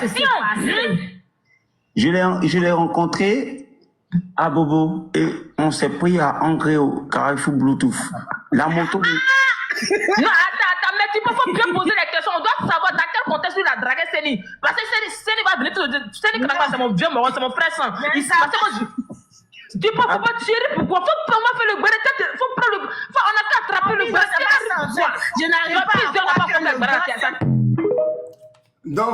se s'est passé? Je l'ai rencontré à Bobo et on s'est pris à entrer au Carrefour Bluetooth. La moto... Non, attends, mais tu peux bien poser les questions. On doit savoir dans quel contexte il a dragué Seni. Parce que Seni va venir te dire, Seni Krangba, c'est mon vieux mort, c'est mon frère sang. Tu peux pas tirer pourquoi? Faut prendre le béret, faut prendre le. On a qu'à attraper le béret. Je n'arrive pas à faire. Donc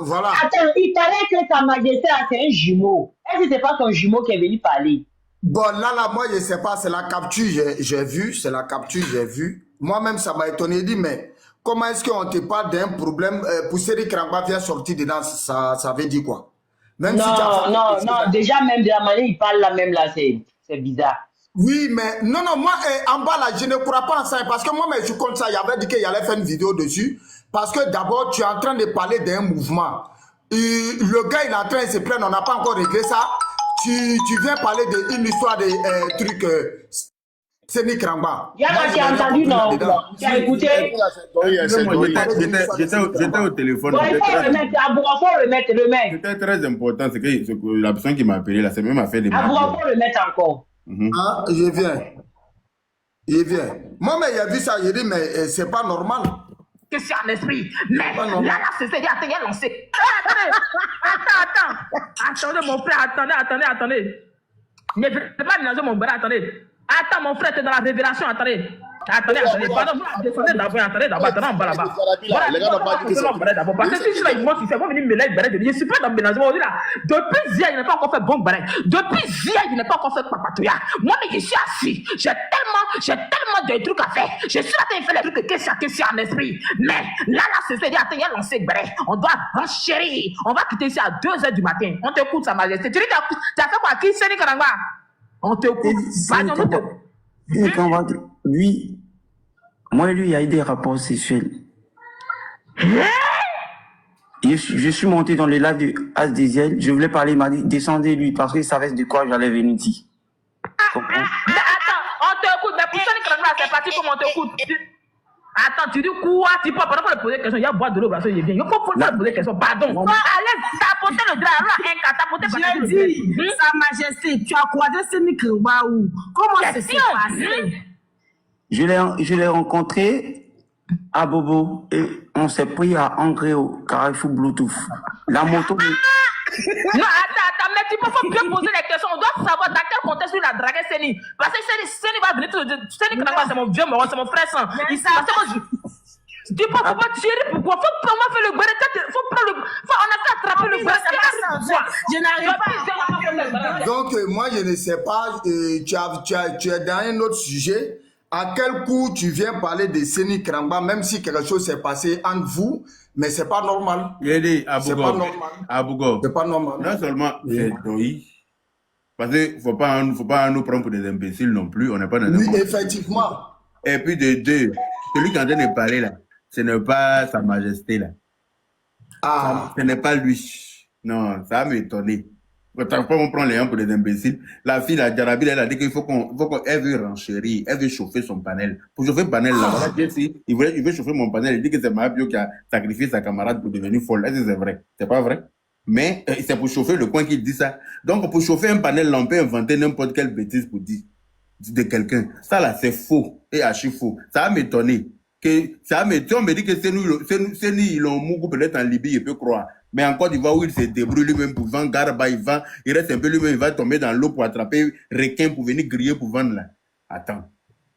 voilà. Attends, il paraît que ta majesté c'est un jumeau. Est-ce que c'est pas ton jumeau qui est venu parler? Bon, là, moi, je sais pas, c'est la capture, j'ai vu, c'est la capture, j'ai vu. Moi-même, ça m'a étonné, il dit, mais comment est-ce qu'on te parle d'un problème, pour Seni Krangba vient sortir dedans, ça veut dire quoi? Même non, si tu as non, déjà, même de la manière il parle là, même là, c'est bizarre. Oui, mais non, moi, en bas là, je ne crois pas en ça, parce que moi, mais je compte ça, il avait dit qu'il allait faire une vidéo dessus, parce que d'abord, tu es en train de parler d'un mouvement. Et le gars, il est en train de se plaindre, on n'a pas encore réglé ça. Tu viens parler d'une histoire de truc Seni Krangba. Tu as entendu, non? Tu as écouté? J'étais au téléphone. Il faut remettre, remets. C'était très important, c'est que la personne qui m'a appelé là, c'est même à faire des Il faut remettre encore. Ah, je viens. Moi, mais il a vu ça, il dit, mais c'est pas normal. Que c'est un esprit. Mais là, c'est dit, attendez, lancé. Attends. Attendez, mon frère, attendez. Ne faites pas mélanger mon frère, attendez. Attends, mon frère, t'es dans la révélation, attendez. Attendez, pardon, vous défendez d'abord, attendez, en bas là-bas. Les gars n'ont pas dit que d'abord. Parce que si je suis monte, ils vont venir me mettre je ne suis pas dans le ménagement. Depuis hier, il n'a pas encore fait bon barré. Depuis hier, il n'a pas encore fait papatouya. Moi, mais je suis assis. J'ai tellement de trucs à faire. Je suis là en train de faire les trucs que c'est un esprit. Mais là, c'est dit, attends, il y a lancé barré. On doit chérie. On va quitter ici à 2h du matin. On t'écoute, Sa Majesté. Tu dis, tu as fait quoi? Qui Seni Krangba? On t'écoute. Lui, moi et lui, il y a eu des rapports sexuels. Je suis monté dans les lives de Asdésiel, je voulais parler, il m'a dit, descendez lui, parce qu'il savait de quoi j'allais venir dire. Attends, on t'écoute, mais pour Seni Krangba, c'est parti comme on t'écoute. Attends, tu dis quoi? Tu peux pas lui poser des questions. Il y a boire de l'eau, parce qu'il vient. Il faut poser des questions. Pardon. Allez, t'as porté le drap. T'as porté le drap. Sa Majesté, tu as croisé Seni Krangba où? Comment ça s'est passé? Je l'ai rencontré à Bobo et on s'est pris à entrer au Carrefour Bluetooth. La moto... Non, attends, mais tu peux bien poser les questions. On doit savoir dans quel contexte il a dragué Seni. Parce que Seni va venir te dire, Seni Krangba, c'est mon vieux mort, c'est mon frère sang. Tu peux pas tirer pourquoi? Faut prendre le béret, faut prendre le. On a qu'à attraper le béret. Je n'arrive pas. Donc, moi, je ne sais pas, tu es dans un autre sujet. À quel coup tu viens parler de Seni Krangba, même si quelque chose s'est passé entre vous, mais c'est pas normal. C'est pas normal. C'est pas normal. Non seulement c'est Doi, parce qu'il faut pas nous prendre pour des imbéciles non plus, on n'est pas dans oui, effectivement. Et puis de deux, celui qui est en train de parler là, ce n'est pas Sa Majesté là. Ah. Ce n'est pas lui. Non, ça va m'étonner. Quand on prend les gens pour des imbéciles, la fille, la Jarabi, elle a dit qu'il faut qu'elle veut renchérir, elle veut chauffer son panel. Pour chauffer le panel, là, voilà, il veut chauffer mon panel, il dit que c'est Mahabio qui a sacrifié sa camarade pour devenir folle. Est-ce que c'est vrai? C'est pas vrai? Mais c'est pour chauffer le coin qu'il dit ça. Donc, pour chauffer un panel, on peut inventer n'importe quelle bêtise pour dire de quelqu'un. Ça là, c'est faux et archi faux. Ça va m'étonner. On me dit que c'est nous, ils l'ont mou peut-être en Libye, il peut croire. Mais en Côte d'Ivoire où il se débrouille lui-même pour vendre Garba, il reste un peu lui-même, il va tomber dans l'eau pour attraper requin pour venir griller pour vendre là. Attends.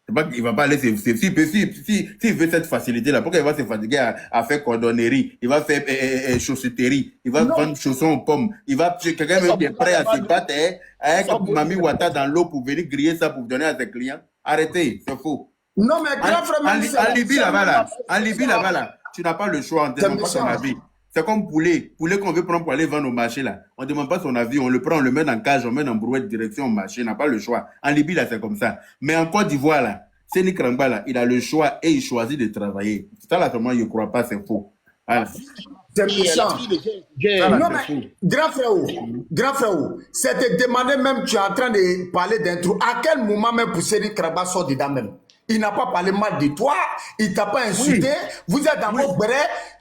C'est pas qu'il va pas aller s'il veut cette facilité-là, pourquoi il va se fatiguer à faire cordonnerie, il va faire chaussetterie, il va vendre chaussons aux pommes, quelqu'un même qui est prêt à se battre avec Mami Wata dans l'eau pour venir griller ça pour donner à ses clients. Arrêtez, c'est faux. Non, mais grand frère, en Libye là-bas là, tu n'as pas le choix, on ne demande pas ton avis. C'est comme poulet qu'on veut prendre pour aller vendre au marché là. On ne demande pas son avis, on le prend, on le met dans cage, on met dans brouette direction au marché, on n'a pas le choix. En Libye là, c'est comme ça. Mais en Côte d'Ivoire là, Seni Krangba là, il a le choix et il choisit de travailler. Ça là, seulement, il ne croit pas, c'est faux. Voilà. C'est méchant. Non, mais, grand frère, c'est te demander même, tu es en train de parler d'un trou. À quel moment même pour Seni Krangba sort dedans même? Il n'a pas parlé mal de toi, il ne t'a pas insulté. Vous êtes dans vos brés,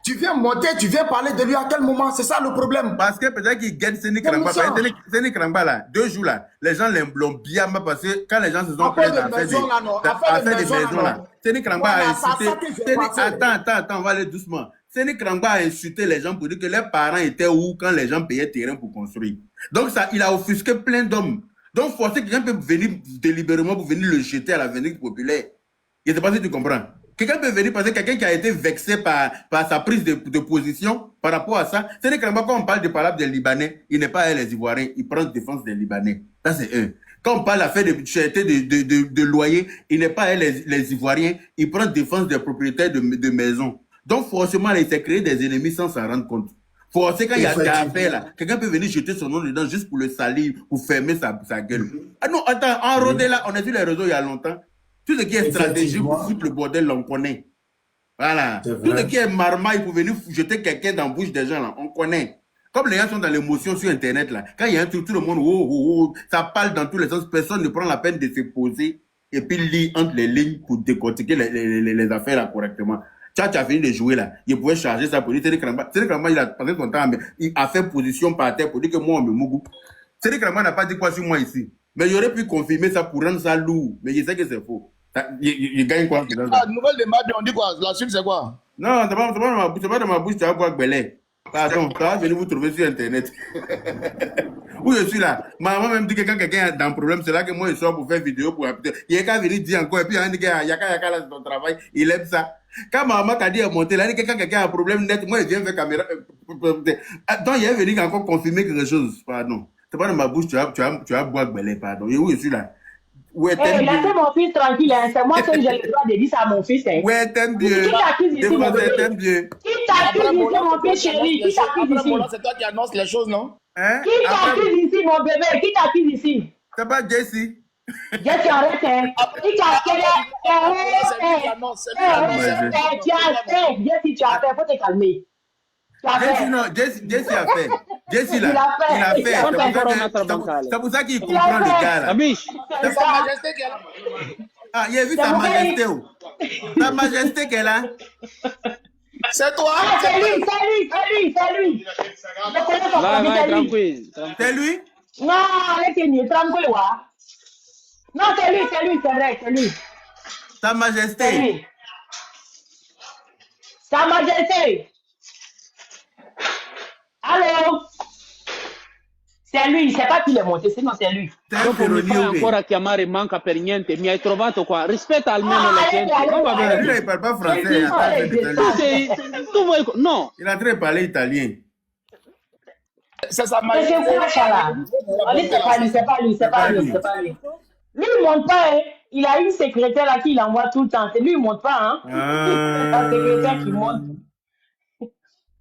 tu viens monter, tu viens parler de lui à quel moment? C'est ça le problème. Parce que peut-être qu'il gagne Séné Kramba. Séné Kramba, là, 2 jours, là, les gens l'ont bien mal passé. Quand les gens se sont Affaire plaints de maison, là, non. Affaire de maison, là. Séné Kramba a insulté. Attends, on va aller doucement. Séné Kramba a insulté les gens pour dire que leurs parents étaient où quand les gens payaient terrain pour construire. Donc, ça, il a offusqué plein d'hommes. Donc, forcer que quelqu'un peut venir délibérément pour venir le jeter à l'avenir populaire. Je ne sais pas si tu comprends. Quelqu'un peut venir parce que quelqu'un qui a été vexé par sa prise de position par rapport à ça. C'est que quand on parle de parole des Libanais, il n'est pas les Ivoiriens, il prend défense des Libanais. Ça, c'est eux. Quand on parle d'affaires de cherté de loyer, il n'est pas les Ivoiriens, il prend défense des propriétaires de maisons. Donc, forcément, il s'est créé des ennemis sans s'en rendre compte. Forcément, quand il y a des affaires là, quelqu'un peut venir jeter son nom dedans juste pour le salir, pour fermer sa gueule. Ah non, attends, enrodé là, on a vu les réseaux il y a longtemps. Tout ce qui est stratégie pour foutre le bordel, là, on connaît. Voilà. Tout ce qui est marmaille pour venir jeter quelqu'un dans la bouche des gens, là, on connaît. Comme les gens sont dans l'émotion sur Internet, là, quand il y a un truc, tout le monde, ça parle dans tous les sens, personne ne prend la peine de se poser et puis lire entre les lignes pour décortiquer les affaires là correctement. Tu as fini de jouer là, il pouvait charger ça pour dire Séné Kramba, il a passé son temps, mais il a fait position par terre pour dire que moi, on me mougou. Séné Kramba n'a pas dit quoi sur moi ici. Mais il aurait pu confirmer ça pour rendre ça lourd. Mais je sais que c'est faux. Il gagne quoi? La nouvelle de Madi, on dit quoi? La suite, c'est quoi? Non, c'est pas dans ma bouche, tu vas boire Belé. Pardon, ça va venir vous trouver sur Internet. Où je suis là. Maman même dit que quand quelqu'un est dans un problème, c'est là que moi je sors pour faire vidéo pour appuyer. Il y a qu'à venir dire encore, et puis il y a Yaka là, c'est ton travail, il aime ça. Quand maman t'a dit à monter, là, il dit que quand quelqu'un a un problème net, moi je viens faire caméra. Donc il est venu encore confirmer quelque chose. Pardon. C'est pas dans ma bouche, tu vas boire Belé, pardon. Et où je suis là? Ouais, laissez mon fils tranquille, hein. C'est moi que j'ai le droit de dire ça à mon fils. Hein. Ouais, t'aimes bien. Qui t'accuse ici, mon bébé? T'aimes bien. Qui t'accuse ici, mon fils chéri? Qui t'accuse ici? C'est toi qui annonce les choses, non? Hein? Qui t'accuse ici, mon bébé? Qui t'accuse ici? C'est pas Jessie. Jessie, arrête, hein. Qui t'accuse? Jessie, tu as fait, faut te calmer. Jessie a fait. Jessie là, il a fait. C'est pour ça qu'il comprend le gars là. C'est sa majesté qu'elle a. Ah, il a vu sa majesté où? Sa majesté qu'elle a. C'est toi. Ah, c'est lui. Je connais son profil, c'est lui. Non, laissez-nous, tranquille, ouais. Non, c'est lui, c'est vrai, c'est lui. Sa majesté. Sa majesté. Allô? C'est lui, c'est pas qui l'est monté, sinon c'est lui. Dopo mi fai ancora chiamare manca per niente, mi hai trovato qua, rispetta almeno la gente. Non va bene. Lui, il parle pas français. Tu vuoi... No. Il a très parlé italien. C'est sa Mais c'est majesté. quoi ça là? C'est pas lui. Lui, il monte pas, hein. Il a une secrétaire là qui l'envoie tout le temps. C'est lui, il monte pas, hein. C'est un secrétaire qui monte.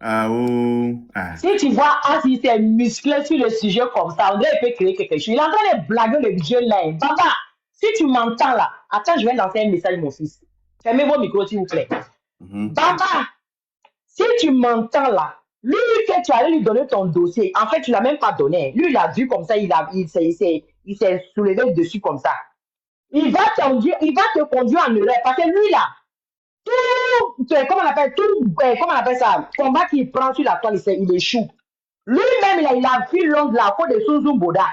Ah oh. Ah. Si tu vois Asi s'est musclé sur le sujet comme ça, on dirait qu'il peut créer quelque chose. Il est en train de blaguer le vieux là. Papa, si tu m'entends là, attends, je vais lancer un message, mon fils. Fermez vos micros, s'il vous plaît. Papa, si tu m'entends là, lui que tu allais lui donner ton dossier, en fait, tu l'as même pas donné. Lui, il a vu comme ça, il s'est soulevé dessus comme ça. Il va te conduire en erreur parce que lui là, comment on appelle ça, combat qu'il prend sur la toile, il échoue. Lui-même, il a vu l'onde la faute de Souzou Boda.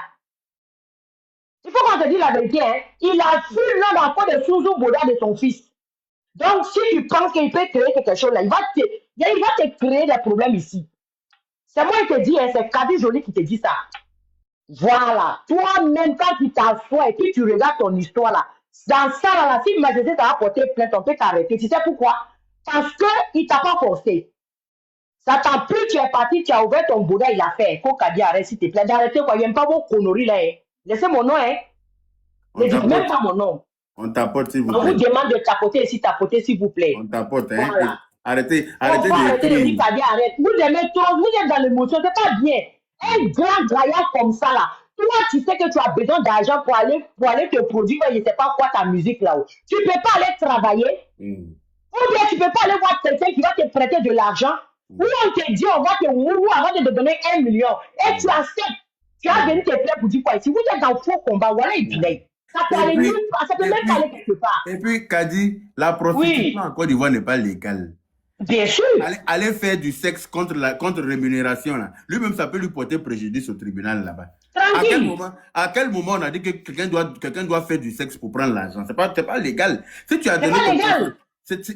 Il faut qu'on te dise la vérité, hein. Il a vu l'onde la faute de Souzou Boda de son fils. Donc, si tu penses qu'il peut créer quelque chose là, il va te créer des problèmes ici. C'est moi qui te dis, hein, c'est Kadi Jolie qui te dit ça. Voilà. Toi-même, quand tu t'assois et puis tu regardes ton histoire là, dans ça, là, si Majesté t'a apporté plainte, on peut t'arrêter. Tu sais pourquoi? Parce qu'il ne t'a pas forcé. Ça t'a plu, tu es parti, tu as ouvert ton Bouddha, il a fait. Il faut qu'à dire, arrête, s'il te plaît. D'arrêter, quoi. Il n'aime pas vos conneries, là. Hein. Laissez mon nom, hein. Ne dites même pas mon nom. On t'apporte, s'il vous plaît. On vous demande de tapoter ici, tapoter, s'il vous plaît. On t'apporte, hein. Voilà. Arrêtez de dire, arrête. Vous aimez trop, vous êtes dans l'émotion, c'est pas bien. Un grand gaillard comme ça, là. Toi, tu sais que tu as besoin d'argent pour aller te produire, je ne sais pas quoi, ta musique là-haut. Tu ne peux pas aller travailler. Ou bien tu ne peux pas aller voir quelqu'un qui va te prêter de l'argent. Ou on te dit, on va te mourou avant de te donner 1 million. Et tu acceptes. Tu as venu te plaire pour dire quoi ici. Vous êtes dans faux combat. Voilà, il dit. Ça peut Et aller puis, nulle part, ça peut et même pas aller puis, quelque part. et puis, Kadi, la Oui, prostitution en Côte d'Ivoire n'est pas légale. bien sûr. Aller faire du sexe contre rémunération, là. Lui-même, ça peut lui porter préjudice au tribunal là-bas. Tranquille. À quel moment on a dit que quelqu'un doit faire du sexe pour prendre l'argent? C'est pas légal. Si tu as C'est donné pas ton légal.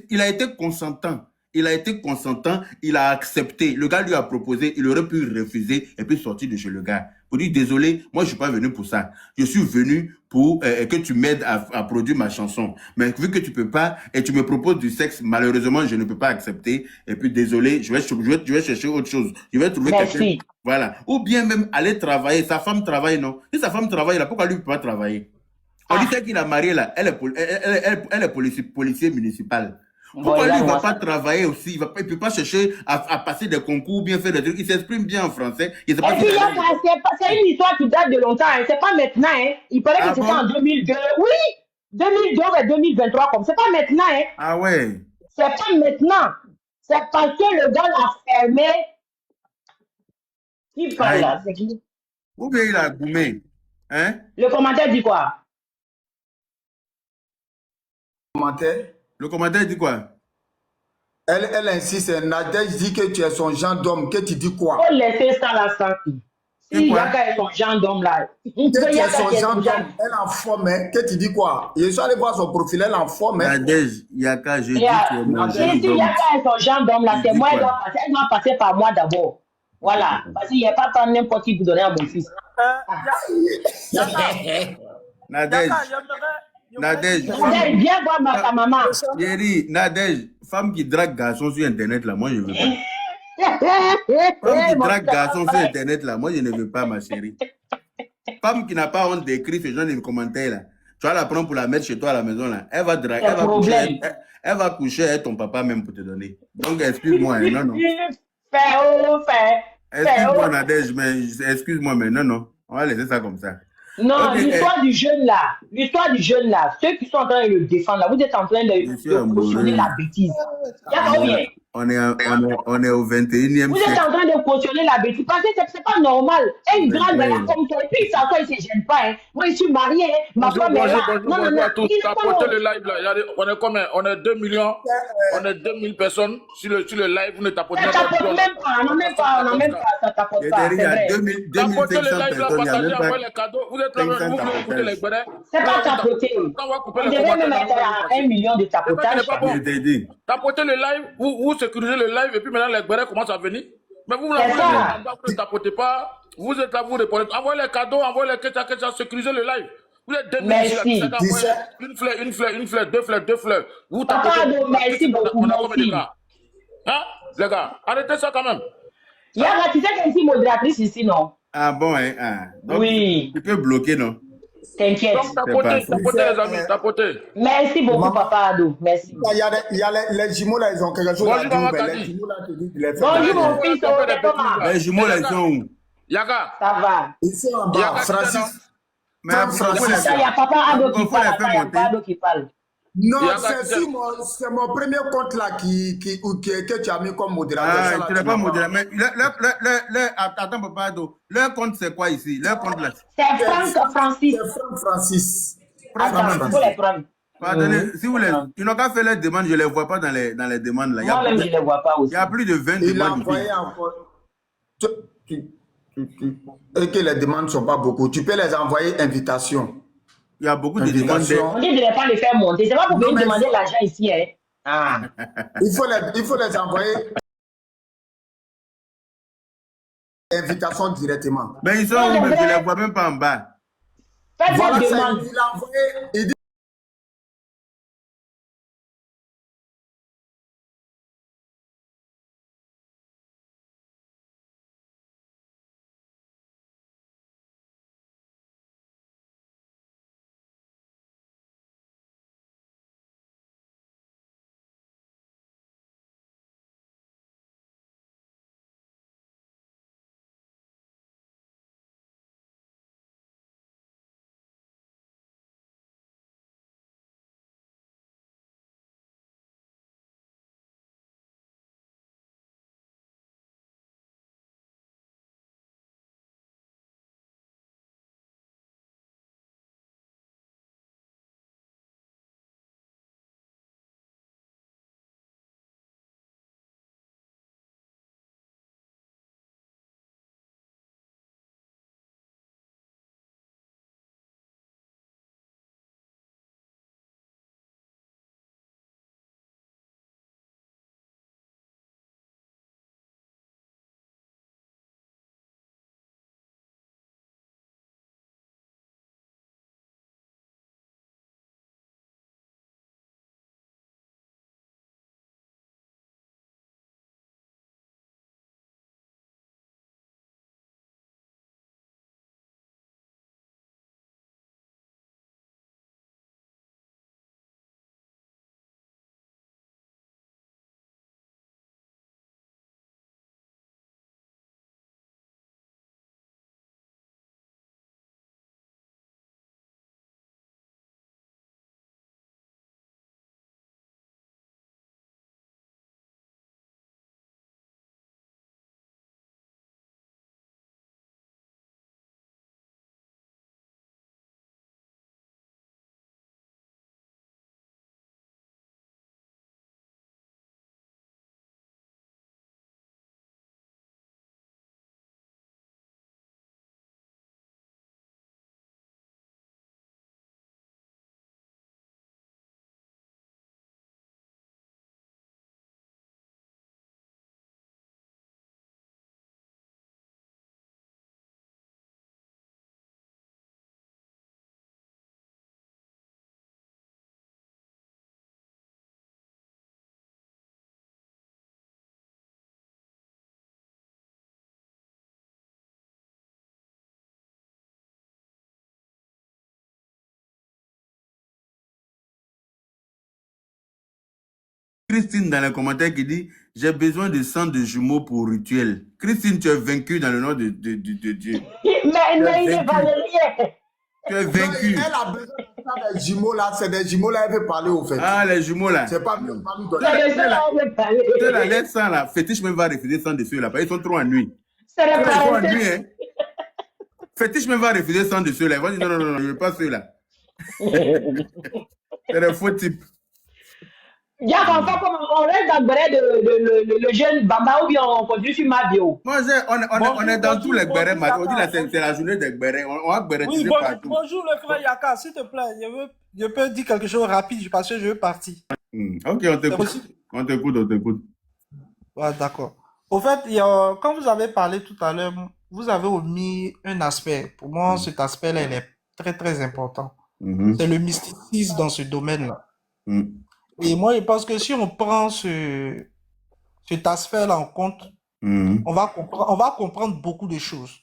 il a été consentant. Il a été consentant, il a accepté. Le gars lui a proposé, il aurait pu refuser et puis sortir de chez le gars. Pour dire désolé, moi je suis pas venu pour ça. Je suis venu pour que tu m'aides à produire ma chanson. Mais vu que tu peux pas et tu me proposes du sexe, malheureusement je ne peux pas accepter. Et puis désolé, je vais chercher autre chose. Je vais trouver quelqu'un. Merci. Voilà. Ou bien même aller travailler. Sa femme travaille, non? Si sa femme travaille là, pourquoi lui ne peut pas travailler? On dit Ah, celle qu'il a mariée là, elle est policier municipal. bon, Pourquoi lui ne va regarde-moi pas ça. travailler aussi? Il ne peut pas chercher à passer des concours, bien faire des trucs. Il s'exprime bien en français. Il ne sait Et pas puis, s'il a... c'est une histoire qui date de longtemps. Hein. C'est pas maintenant. Hein. Il paraît que Ah c'était en bon? 2002. Oui, 2002 et 2023. Comme c'est pas maintenant. Hein. Ah ouais. C'est pas maintenant. C'est parce que le gars l'a fermé. Qui parle Aïe. là? C'est qui? Ou bien il a goumé. Hein? Le commentaire dit quoi? Commentaire. Le commentaire dit quoi? Elle insiste, Nadège dit que tu es son genre d'homme, que tu dis quoi? Faut laisser ça là sans qui. C'est Si quoi? Yaka est son genre d'homme là. Que tu es Yaka son qui est genre son genre. d'homme, elle en forme, hein, que tu dis quoi? Je suis allé voir son profil, elle en forme, hein. Nadège, Yaka, je dis Et, tu es mon et genre si d'homme. Yaka est son genre d'homme là, Tu c'est dis moi, quoi? elle doit passer par moi d'abord. Voilà. Parce qu'il n'y a pas tant n'importe qui pour donner à mon fils. Ah. Nadège, Nadège, Nadège, viens voir ta maman. Yeri, Nadège, femme qui drague garçon sur Internet là, moi je ne veux pas. Femme qui Mon drague fils a garçon sur compris. Internet là, moi je ne veux pas, ma chérie. Femme qui n'a pas honte d'écrire ce genre de commentaires là, tu vas la prendre pour la mettre chez toi à la maison là, elle va draguer, C'est problème. elle va coucher avec ton papa même pour te donner. Donc excuse-moi, hein, non, non. Fais. Excuse-moi Nadège, mais excuse-moi, mais non, non. On va laisser ça comme ça. Non, Ok, l'histoire du jeune là, ceux qui sont en train de le défendre là, vous êtes en train je suis de cautionner amoureux. la bêtise. Y'a pas bien. On est au 21e Vous êtes siècle. en train de cautionner la bêtise parce que c'est pas normal. Une grande Ouais. là comme toi, et puis il s'assoit, il se gêne pas. Hein. Moi, je suis marié, hein. Ma Bonjour, femme est bonjour, là. bonjour, Non, bonjour à tous. il est T'as pas porté bon. le live là. On est combien? On est 2 millions. On est 2000 personnes sur le live. Vous ne tapotez Ça même pas. tapote même pas, on n'a même pas, ça tapote Et pas, derrière, il y c'est a vrai. 2500 Tapotez le live là, personnes, il n'y a partagez, même pas envoyez les cadeaux. Vous êtes là, 500 vous voulez écouter les tapotages. bénins. C'est pas tapoter. Quand on va couper On les devrait commentaires, même être à 1 million de c'est vrai qu'il tapotage. n'est pas bon. Je t'ai dit. Tapotez le live, vous sécurisez le live et puis maintenant les bénins commencent à venir. Mais vous, C'est ça. vous ne tapotez pas. Vous êtes là, vous répondez. Envoyez les cadeaux, envoyez les ketchup, sécurisez le live. Vous êtes 2000 ici, là, Merci. chacun envoie une fleur, deux fleurs. Vous Papa tapotez. Ado, merci beaucoup, On a combien de merci. gars? Hein, les gars, arrêtez ça quand même. Yara, tu sais qu'il y a une petite modératrice ici, non? Ah bon, hein? Ah. Donc, Oui. tu peux bloquer, non? T'inquiète. Donc, tapotez les amis, tapotez. Merci beaucoup, Maman. Papa Ado. Merci. Il y a les jumeaux là, ils ont quelque chose à Bonjour, dire. maman Mais Kadi. les jumeaux là, te disent de les faire. Bonjour, mon Ouais, fils, tapez oh, des t'es comment? bêtises, Les jumeaux, là, ils sont où? Yaga, Ça va. Ils sont en bas. Yaga, Francis. Mais Frère pourquoi Francis. Il y a Papa Ado qui faut parle, les après, faire il y a monter? Papa Ado qui parle. Non, Yaga, c'est mon premier compte là que tu as mis comme modérateur. Ça, Ah, là, tu n'es tu pas l'as modéré. Mais attends, papa Ado. Leur compte, c'est quoi ici? Leur compte là. C'est Franck Francis. C'est Franck Francis. Attends, il faut les prendre. Pardonnez, si vous les. Ils n'ont qu'à faire les demandes, je ne les vois pas dans les demandes là. Moi-même, je ne les vois pas Il aussi. y a plus de 20 Il a demandes envoyé ici. encore. Et que les demandes ne sont pas beaucoup. Tu peux les envoyer invitation. Il y a beaucoup de demandes. Invitation. On dit de ne pas les faire monter. C'est pas pour Non, venir mais demander faut- l'argent ici. Hein. Ah. Il faut les envoyer invitation directement. Mais ils sont où même? Je ne les vois même pas en bas. Faites Voilà, votre ça, demande. il a envoyé. Il dit Christine dans les commentaires qui dit j'ai besoin de sang de jumeaux pour rituel. Christine, tu es vaincue dans le nom de Dieu. Mais il ne valait rien. Tu es Non, vaincue. elle a besoin de ça, des jumeaux là. C'est des jumeaux là, elle veut parler au fait. Ah, les jumeaux là. C'est pas mieux, pas nous donner. C'est de ça qu'on veut parler. Tu sais, la lettre sang là, Fétiche même va refuser sang de ceux là, parce qu'ils sont trop en nuit. C'est Ils le sont en parenthèse. nuit, hein. Fétiche même va refuser sang de ceux là. Il va dire non, non, non, je ne veux pas ceux là. C'est des faux types. Y'a qu'on fait comme on reste dans le jeune Bamba ou bien on continue sur ma bio. Moi, on est dans tous les bérets. On dit là, c'est la journée des bérets. On va bérétiser Oui, partout. bonjour le frère Yaka, s'il te plaît, je peux dire quelque chose rapide parce que je veux partir. Ok, on t'écoute. On t'écoute. Ouais, d'accord. Au fait, quand vous avez parlé tout à l'heure, vous avez omis un aspect. Pour moi, cet aspect-là, il est très, très important. C'est le mysticisme dans ce domaine-là. Et moi, je pense que si on prend cet aspect-là en compte, on va comprendre beaucoup de choses.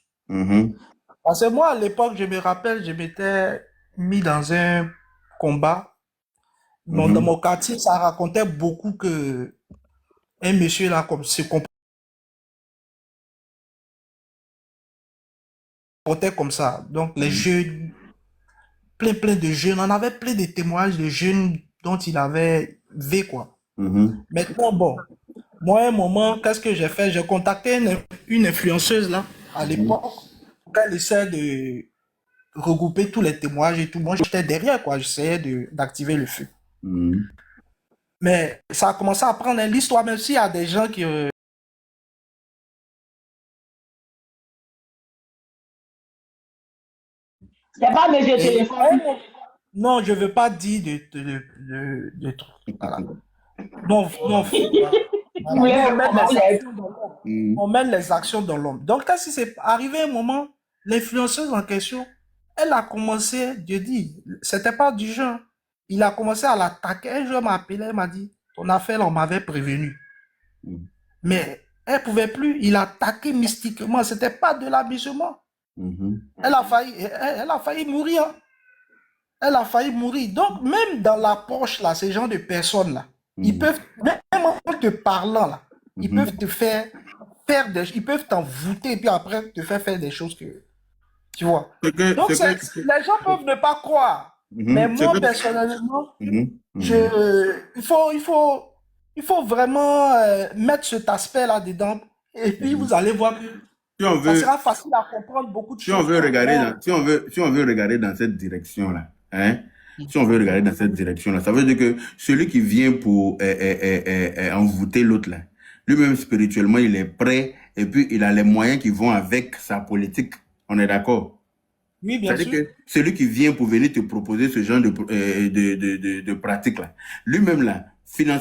Parce que moi, à l'époque, je me rappelle, je m'étais mis dans un combat. Dans mon quartier, ça racontait beaucoup que un monsieur là, comme se comportait comme ça. Donc, les jeunes, plein de jeunes, on avait plein de témoignages de jeunes dont il avait vu, quoi. Maintenant, bon, moi, à un moment, qu'est-ce que j'ai fait? J'ai contacté une influenceuse, là, à l'époque, pour qu'elle essaie de regrouper tous les témoignages et tout. Moi, j'étais derrière, quoi. J'essayais d'activer le feu. Mais ça a commencé à prendre l'histoire, même s'il y a des gens qui... C'est pas mes téléphones. Non, je veux pas dire de trucs. Voilà. Non, non. On mène les actions dans l'homme. Donc, quand c'est arrivé un moment, l'influenceuse en question, elle a commencé, je dis, c'était pas du genre. Il a commencé à l'attaquer. Un jour, m'a appelé, elle m'a dit, ton affaire, on m'avait prévenu. Mais elle pouvait plus. Il a attaqué mystiquement. C'était pas de l'amusement. Elle a failli mourir. Elle a failli mourir. Donc, même dans l'approche, là, ces gens de personnes-là, ils peuvent, même en te parlant, là, ils peuvent te faire ils peuvent t'envoûter et puis après te faire des choses que, tu vois. Donc, les gens peuvent ne pas croire. Mais moi, personnellement, il faut vraiment mettre cet aspect-là dedans et puis vous allez voir que ça sera facile à comprendre beaucoup de choses. Si on veut regarder dans cette direction-là, hein, si on veut regarder dans cette direction-là, ça veut dire que celui qui vient pour envoûter l'autre, là, lui-même spirituellement, il est prêt et puis il a les moyens qui vont avec sa politique. On est d'accord? Oui, bien sûr. C'est-à-dire que celui qui vient pour venir te proposer ce genre de pratique-là, lui-même, là, financièrement,